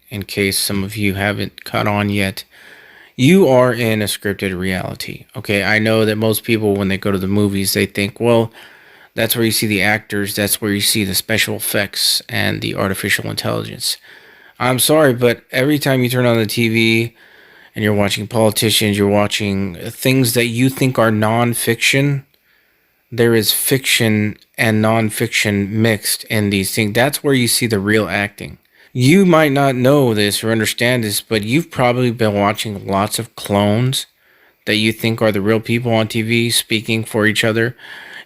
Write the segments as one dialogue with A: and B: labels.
A: in case some of you haven't caught on yet. You are in a scripted reality. Okay, I know that most people, when they go to the movies, they think, well, that's where you see the actors, that's where you see the special effects and the artificial intelligence. I'm sorry, but every time you turn on the TV and you're watching politicians, you're watching things that you think are nonfiction, there is fiction and nonfiction mixed in these things. That's where you see the real acting. You might not know this or understand this, but you've probably been watching lots of clones that you think are the real people on TV speaking for each other.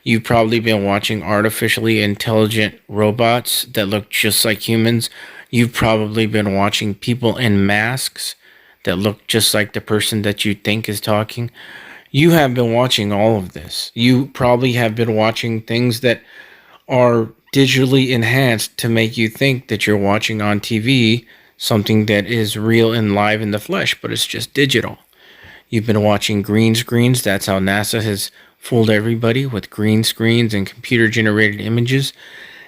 A: You've probably been watching artificially intelligent robots that look just like humans. You've probably been watching people in masks that look just like the person that you think is talking. You have been watching all of this. You probably have been watching things that are digitally enhanced to make you think that you're watching on TV something that is real and live in the flesh, but it's just digital. You've been watching green screens. That's how NASA has fooled everybody with green screens and computer generated images.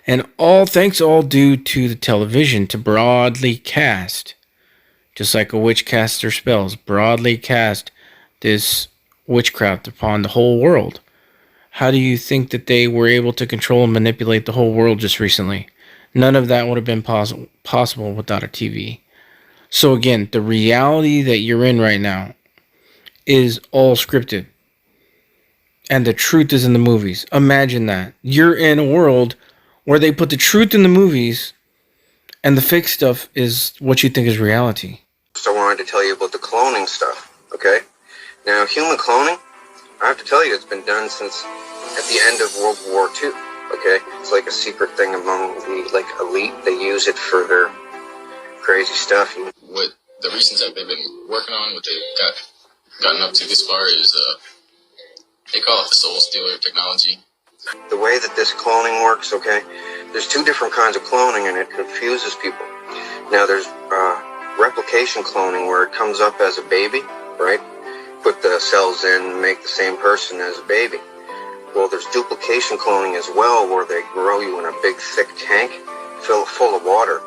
A: And all thanks all due to the television to broadly cast, just like a witch casts her spells, broadly cast this witchcraft upon the whole world. How do you think that they were able to control and manipulate the whole world just recently? None of that would have been possible without a TV. So again, the reality that you're in right now is all scripted. And the truth is in the movies. Imagine that. You're in a world where they put the truth in the movies and the fake stuff is what you think is reality.
B: So I wanted to tell you about the cloning stuff, okay? Now, human cloning, I have to tell you, it's been done since at the end of World War II, okay? It's like a secret thing among the, elite. They use it for their crazy stuff.
C: What the recent stuff they've been working on, what they've gotten up to this far is, they call it the soul stealer technology.
B: The way that this cloning works, okay, there's two different kinds of cloning and it confuses people. Now there's replication cloning where it comes up as a baby, right? Put the cells in, make the same person as a baby. Well, there's duplication cloning as well where they grow you in a big thick tank full of water.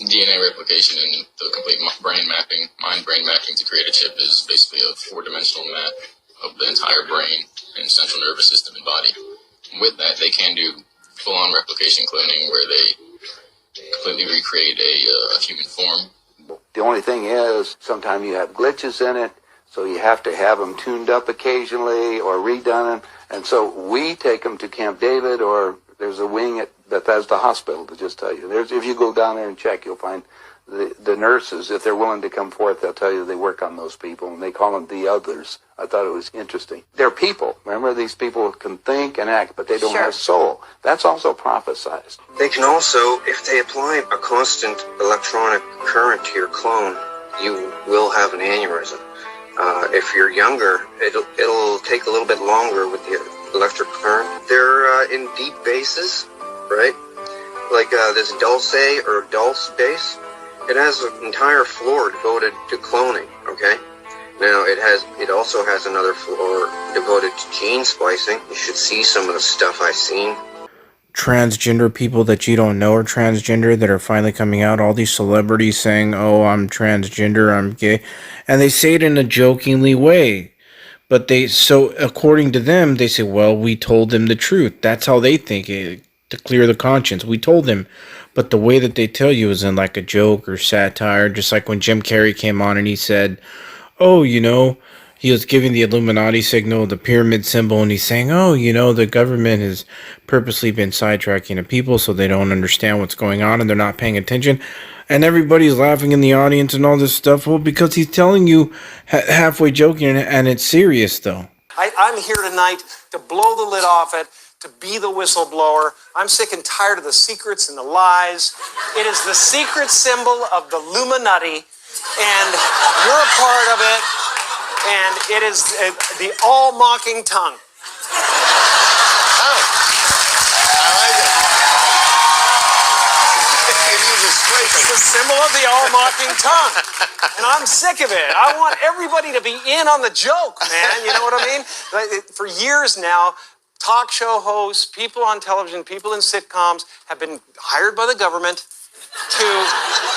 C: DNA replication and the complete mind-brain mapping to create a chip is basically a four-dimensional map of the entire brain and central nervous system and body. With that, they can do full-on replication cloning where they completely recreate a human form.
D: The only thing is, sometimes you have glitches in it, so you have to have them tuned up occasionally or redone. And so we take them to Camp David, or there's a wing at Bethesda Hospital, to just tell you. If you go down there and check, you'll find the nurses, if they're willing to come forth, they'll tell you they work on those people, and they call them the others. I thought it was interesting. They're people. Remember, these people can think and act, but they don't have soul. That's also prophesized.
B: They can also, if they apply a constant electronic current to your clone, you will have an aneurysm. If you're younger, it'll take a little bit longer with the electric current. They're in deep bases, right? Like this Dulce or Dulce base. It has an entire floor devoted to cloning, okay? Now, it also has another floor devoted to gene splicing. You should see some of the stuff I've seen.
A: Transgender people that you don't know are transgender that are finally coming out. All these celebrities saying, oh, I'm transgender, I'm gay. And they say it in a jokingly way. But so according to them, they say, well, we told them the truth. That's how they think it, to clear the conscience. We told them. But the way that they tell you is in like a joke or satire, just like when Jim Carrey came on and he said, oh, he was giving the Illuminati signal, the pyramid symbol, and he's saying, oh, the government has purposely been sidetracking the people so they don't understand what's going on and they're not paying attention. And everybody's laughing in the audience and all this stuff. Well, because he's telling you halfway joking and it's serious, though.
E: I'm here tonight to blow the lid off it, to be the whistleblower. I'm sick and tired of the secrets and the lies. It is the secret symbol of the Illuminati, and you're a part of it, and it is the all-mocking tongue.
B: Oh, I like it. Jesus Christ.
E: It's the symbol of the all-mocking tongue. And I'm sick of it. I want everybody to be in on the joke, man. You know what I mean? For years now, talk show hosts, people on television, people in sitcoms have been hired by the government to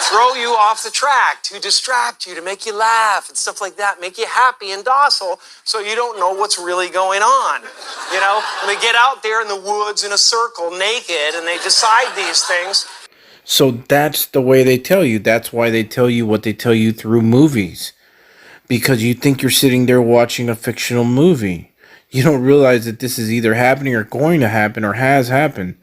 E: throw you off the track, to distract you, to make you laugh and stuff like that, make you happy and docile so you don't know what's really going on. You know, and they get out there in the woods in a circle naked and they decide these things.
A: So that's the way they tell you. That's why they tell you what they tell you through movies. Because you think you're sitting there watching a fictional movie. You don't realize that this is either happening or going to happen or has happened.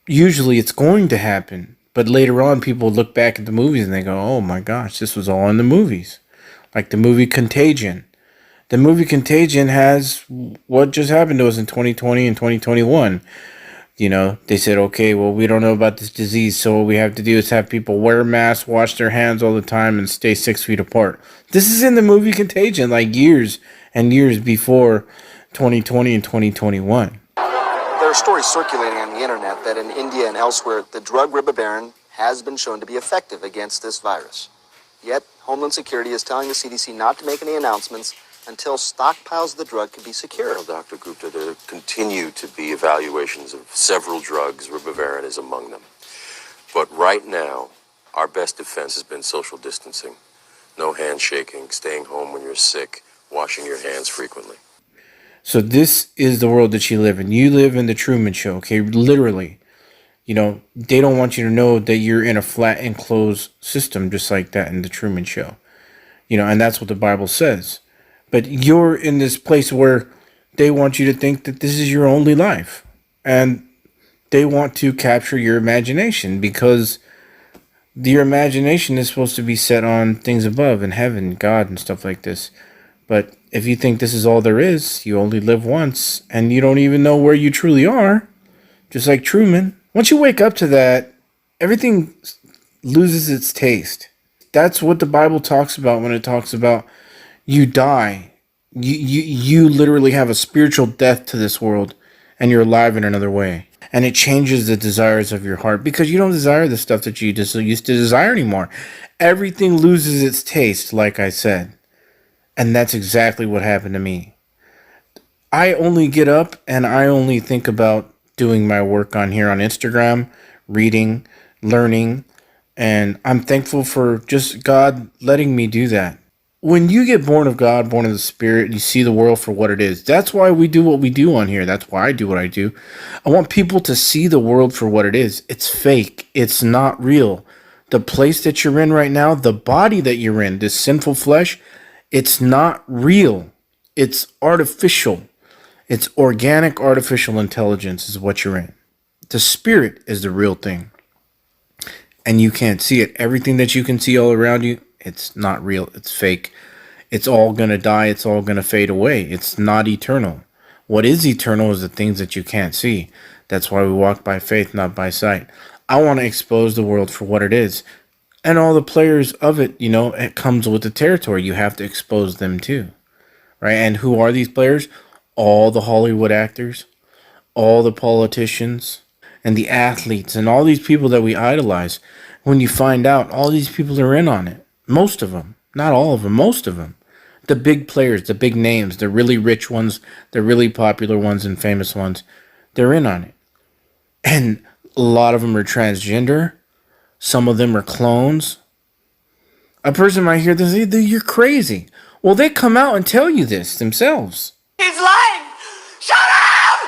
A: Usually it's going to happen. But later on, people look back at the movies and they go, oh my gosh, this was all in the movies. Like the movie Contagion. The movie Contagion has what just happened to us in 2020 and 2021. You know, they said, okay, well, we don't know about this disease, so what we have to do is have people wear masks, wash their hands all the time, and stay 6 feet apart. This is in the movie Contagion, like years and years before 2020 and 2021.
F: There are stories circulating on the internet that in India and elsewhere, the drug ribavirin has been shown to be effective against this virus. Yet, Homeland Security is telling the CDC not to make any announcements until stockpiles of the drug can be secured.
G: Well, Dr. Gupta, there continue to be evaluations of several drugs, ribavirin is among them. But right now, our best defense has been social distancing. No handshaking, staying home when you're sick, washing your hands frequently.
A: So this is the world that you live in. You live in the Truman Show, okay? Literally. You know, they don't want you to know that you're in a flat enclosed system just like that in the Truman Show. You know, and that's what the Bible says. But you're in this place where they want you to think that this is your only life. And they want to capture your imagination because your imagination is supposed to be set on things above in heaven, God, and stuff like this. But if you think this is all there is, you only live once, and you don't even know where you truly are, just like Truman. Once you wake up to that, everything loses its taste. That's what the Bible talks about when it talks about you die. You literally have a spiritual death to this world, and you're alive in another way. And it changes the desires of your heart because you don't desire the stuff that you just used to desire anymore. Everything loses its taste, like I said. And that's exactly what happened to me. I only get up and I only think about doing my work on here on Instagram, reading, learning, and I'm thankful for just God letting me do that. When you get born of God, born of the Spirit, you see the world for what it is. That's why we do what we do on here. That's why I do what I do. I want people to see the world for what it is. It's fake. It's not real. The place that you're in right now, the body that you're in, this sinful flesh, it's not real. It's artificial. It's organic artificial intelligence is what you're in. The spirit is the real thing. And you can't see it. Everything that you can see all around you, it's not real. It's fake. It's all going to die. It's all going to fade away. It's not eternal. What is eternal is the things that you can't see. That's why we walk by faith, not by sight. I want to expose the world for what it is. And all the players of it, you know, it comes with the territory. You have to expose them too. Right? And who are these players? All the Hollywood actors, all the politicians, and the athletes, and all these people that we idolize. When you find out, all these people are in on it. Most of them. Not all of them. Most of them. The big players, the big names, the really rich ones, the really popular ones and famous ones, they're in on it. And a lot of them are transgender. Some of them are clones. A person might hear this and say, you're crazy. Well, they come out and tell you this themselves.
H: He's lying! Shut up!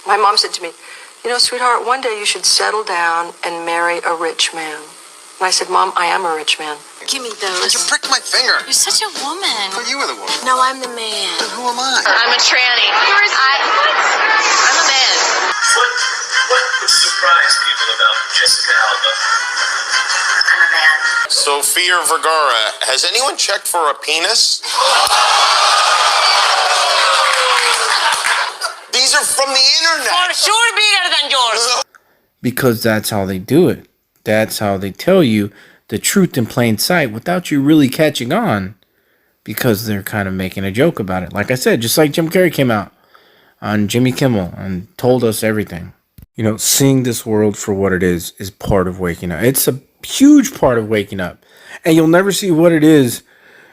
H: My mom said to me, you know, sweetheart, one day you should settle down and marry a rich man. And I said, Mom, I am a rich man.
I: Give me those.
B: You pricked my finger.
I: You're such a woman.
B: But you were the woman.
I: No, I'm the man.
B: Then who am I?
I: I'm a tranny. I'm a man.
J: What would surprise people about Jessica Alba?
I: I'm a man.
K: Sofia Vergara, has anyone checked for a penis? These are from the internet.
I: For sure bigger than yours.
A: Because that's how they do it. That's how they tell you the truth in plain sight without you really catching on, because they're kind of making a joke about it. Like I said, just like Jim Carrey came out on Jimmy Kimmel and told us everything. You know, seeing this world for what it is part of waking up. It's a huge part of waking up. And you'll never see what it is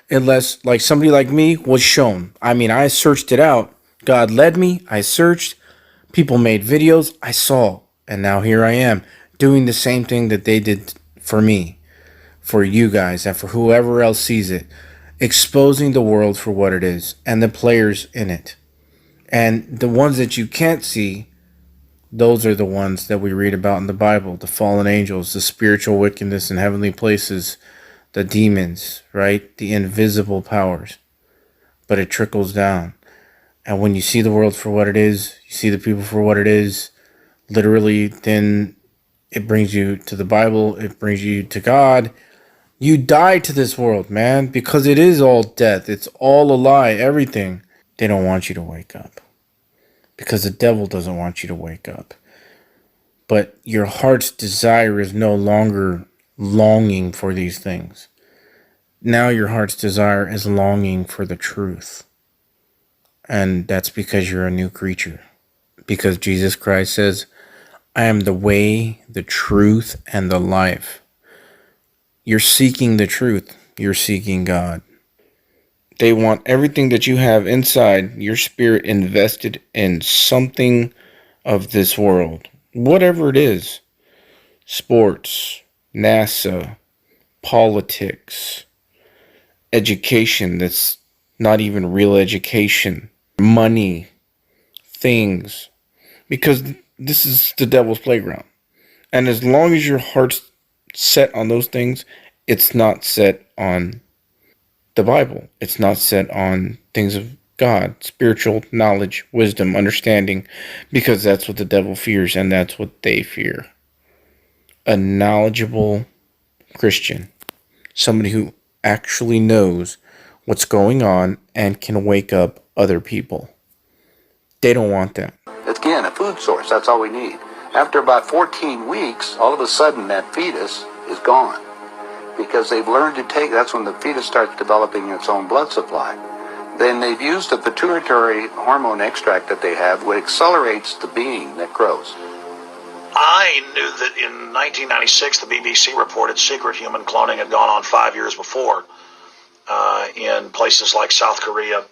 A: unless, like, somebody like me was shown. I mean, I searched it out. God led me. I searched. People made videos. I saw. And now here I am doing the same thing that they did for me, for you guys, and for whoever else sees it. Exposing the world for what it is and the players in it. And the ones that you can't see, those are the ones that we read about in the Bible, the fallen angels, the spiritual wickedness in heavenly places, the demons, right? The invisible powers. But it trickles down. And when you see the world for what it is, you see the people for what it is, literally, then it brings you to the Bible, it brings you to God. You die to this world, man, because it is all death. It's all a lie, everything. They don't want you to wake up. Because the devil doesn't want you to wake up. But your heart's desire is no longer longing for these things. Now your heart's desire is longing for the truth. And that's because you're a new creature. Because Jesus Christ says, I am the way, the truth, and the life. You're seeking the truth. You're seeking God. They want everything that you have inside your spirit invested in something of this world. Whatever it is. Sports, NASA, politics, education that's not even real education, money, things. Because this is the devil's playground. And as long as your heart's set on those things, it's not set on the Bible. It's not set on things of God, spiritual knowledge, wisdom, understanding, because that's what the devil fears and that's what they fear. A knowledgeable Christian, somebody who actually knows what's going on and can wake up other people. They don't want that.
D: It's, again, a food source. That's all we need. After about 14 weeks, all of a sudden that fetus is gone. Because they've learned to take, that's when the fetus starts developing its own blood supply. Then they've used a pituitary hormone extract that they have, which accelerates the being that grows.
L: I knew that in 1996, the BBC reported secret human cloning had gone on 5 years before in places like South Korea,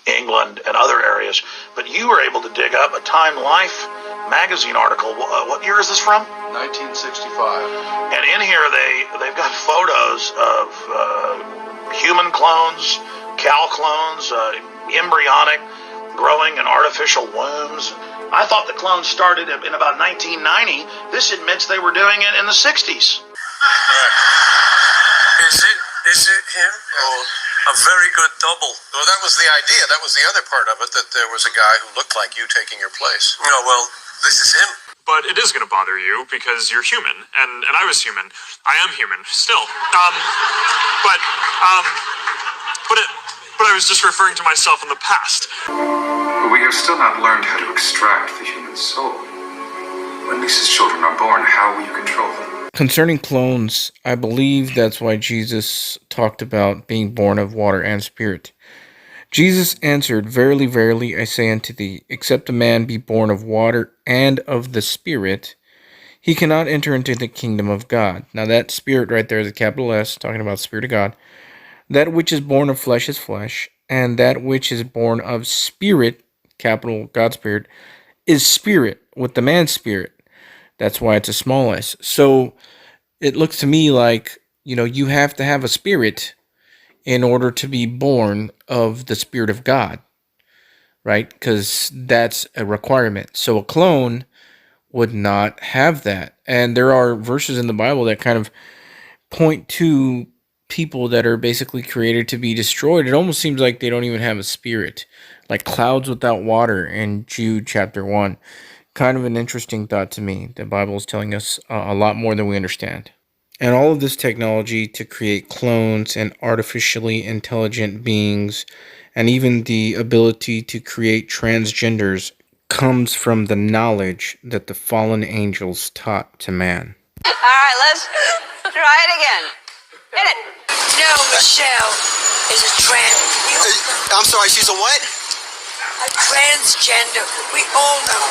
L: England, and other areas. But you were able to dig up a Time Life magazine article. What year is this from?
K: 1965.
L: And in here, they've got photos of human clones, cow clones, embryonic, growing in artificial wombs. I thought the clones started in about 1990. This admits they were doing it in the 60s.
J: Is it him? Oh, a very good double.
K: Well, that was the idea. That was the other part of it, that there was a guy who looked like you taking your place.
J: No, well, this is him.
M: But it is going to bother you because you're human, and I was human. I am human still. But I was just referring to myself in the past.
N: We have still not learned how to extract the human soul. When Lisa's children are born, how will you control them?
A: Concerning clones, I believe that's why Jesus talked about being born of water and spirit. Jesus answered, Verily, verily, I say unto thee, except a man be born of water and of the Spirit, he cannot enter into the kingdom of God. Now that Spirit right there is a capital S, talking about the Spirit of God. That which is born of flesh is flesh, and that which is born of Spirit, capital God Spirit, is spirit, with the man's spirit. That's why it's a small s. So it looks to me like, you have to have a spirit in order to be born of the Spirit of God, right? Because that's a requirement. So a clone would not have that. And there are verses in the Bible that kind of point to people that are basically created to be destroyed. It almost seems like they don't even have a spirit, like clouds without water in Jude chapter 1. Kind of an interesting thought to me. The Bible is telling us a lot more than we understand. And all of this technology to create clones and artificially intelligent beings, and even the ability to create transgenders, comes from the knowledge that the fallen angels taught to man.
H: All right, let's try it again. Hit it. No, Michelle is a trans.
F: I'm sorry, she's a what?
H: A transgender. We all know.